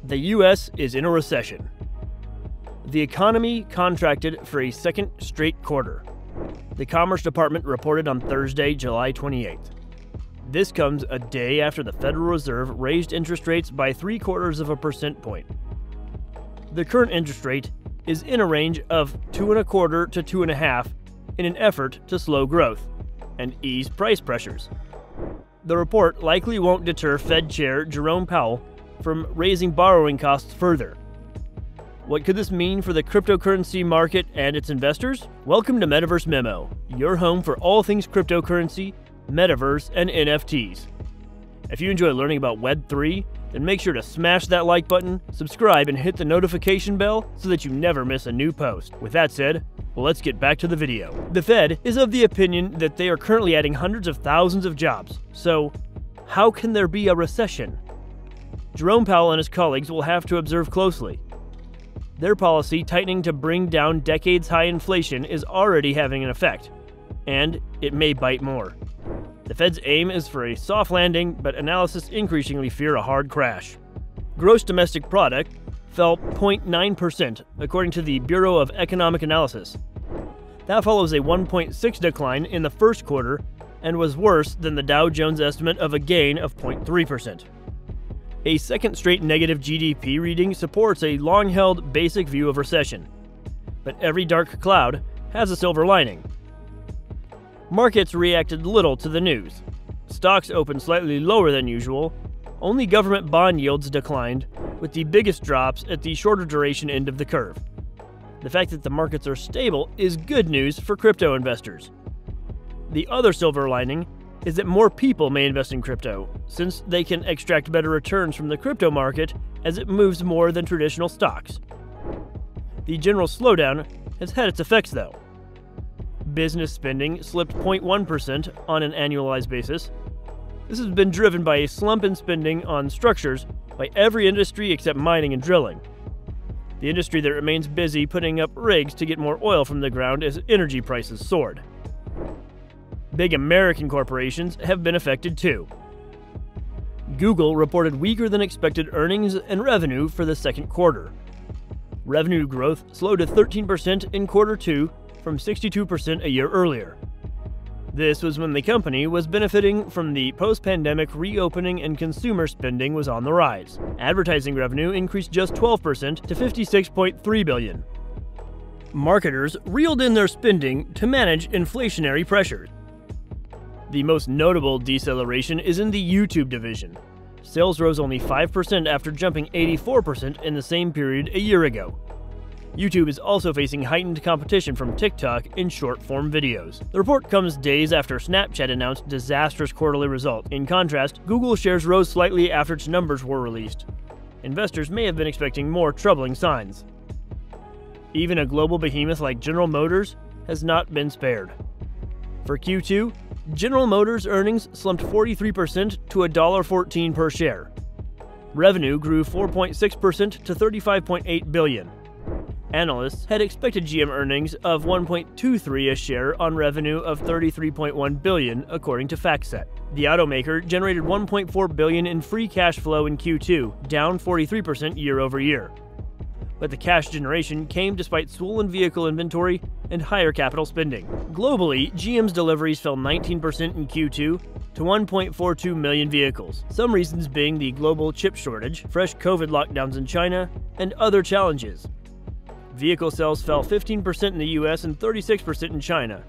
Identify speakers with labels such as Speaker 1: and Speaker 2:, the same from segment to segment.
Speaker 1: The U.S. is in a recession. The economy contracted for a second straight quarter. The Commerce Department reported on Thursday, July 28th. This comes a day after the Federal Reserve raised interest rates by 0.75 percentage points. The current interest rate is in a range of 2.25 to 2.5 in an effort to slow growth and ease price pressures. The report likely won't deter Fed Chair Jerome Powell from raising borrowing costs further. What could this mean for the cryptocurrency market and its investors? Welcome to Metaverse Memo, your home for all things cryptocurrency, metaverse, and NFTs. If you enjoy learning about Web3, then make sure to smash that like button, subscribe, and hit the notification bell so that you never miss a new post. With that said, let's get back to the video. The Fed is of the opinion that they are currently adding hundreds of thousands of jobs. So, how can there be a recession? Jerome Powell and his colleagues will have to observe closely. Their policy tightening to bring down decades-high inflation is already having an effect, and it may bite more. The Fed's aim is for a soft landing, but analysts increasingly fear a hard crash. Gross domestic product fell 0.9%, according to the Bureau of Economic Analysis. That follows a 1.6% decline in the first quarter and was worse than the Dow Jones estimate of a gain of 0.3%. A second straight negative GDP reading supports a long-held basic view of recession. But every dark cloud has a silver lining. Markets reacted little to the news. Stocks opened slightly lower than usual. Only government bond yields declined, with the biggest drops at the shorter duration end of the curve. The fact that the markets are stable is good news for crypto investors. The other silver lining is that more people may invest in crypto, since they can extract better returns from the crypto market as it moves more than traditional stocks. The general slowdown has had its effects, though. Business spending slipped 0.1% on an annualized basis. This has been driven by a slump in spending on structures by every industry except mining and drilling. The industry that remains busy putting up rigs to get more oil from the ground as energy prices soared. Big American corporations have been affected too. Google reported weaker than expected earnings and revenue for the second quarter. Revenue growth slowed to 13% in quarter two from 62% a year earlier. This was when the company was benefiting from the post-pandemic reopening and consumer spending was on the rise. Advertising revenue increased just 12% to $56.3 billion. Marketers reeled in their spending to manage inflationary pressures. The most notable deceleration is in the YouTube division. Sales rose only 5% after jumping 84% in the same period a year ago. YouTube is also facing heightened competition from TikTok in short-form videos. The report comes days after Snapchat announced disastrous quarterly results. In contrast, Google shares rose slightly after its numbers were released. Investors may have been expecting more troubling signs. Even a global behemoth like General Motors has not been spared. For Q2, General Motors earnings slumped 43% to $1.14 per share. Revenue grew 4.6% to $35.8 billion. Analysts had expected GM earnings of $1.23 a share on revenue of $33.1 billion, according to FactSet. The automaker generated $1.4 billion in free cash flow in Q2, down 43% year over year. But the cash generation came despite swollen vehicle inventory and higher capital spending. Globally, GM's deliveries fell 19% in Q2 to 1.42 million vehicles, some reasons being the global chip shortage, fresh COVID lockdowns in China, and other challenges. Vehicle sales fell 15% in the US and 36% in China.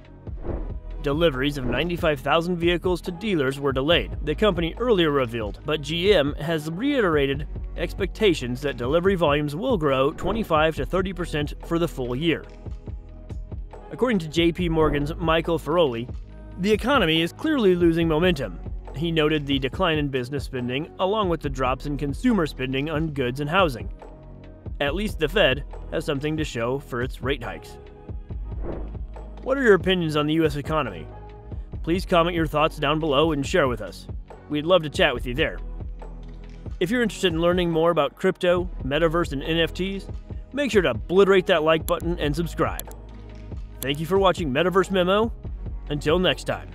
Speaker 1: Deliveries of 95,000 vehicles to dealers were delayed, the company earlier revealed, but GM has reiterated expectations that delivery volumes will grow 25 to 30% for the full year. According to JP Morgan's Michael Feroli, the economy is clearly losing momentum. He noted the decline in business spending along with the drops in consumer spending on goods and housing. At least the Fed has something to show for its rate hikes. What are your opinions on the US economy? Please comment your thoughts down below and share with us. We'd love to chat with you there. If you're interested in learning more about crypto, metaverse, and NFTs, make sure to obliterate that like button and subscribe. Thank you for watching Metaverse Memo. Until next time.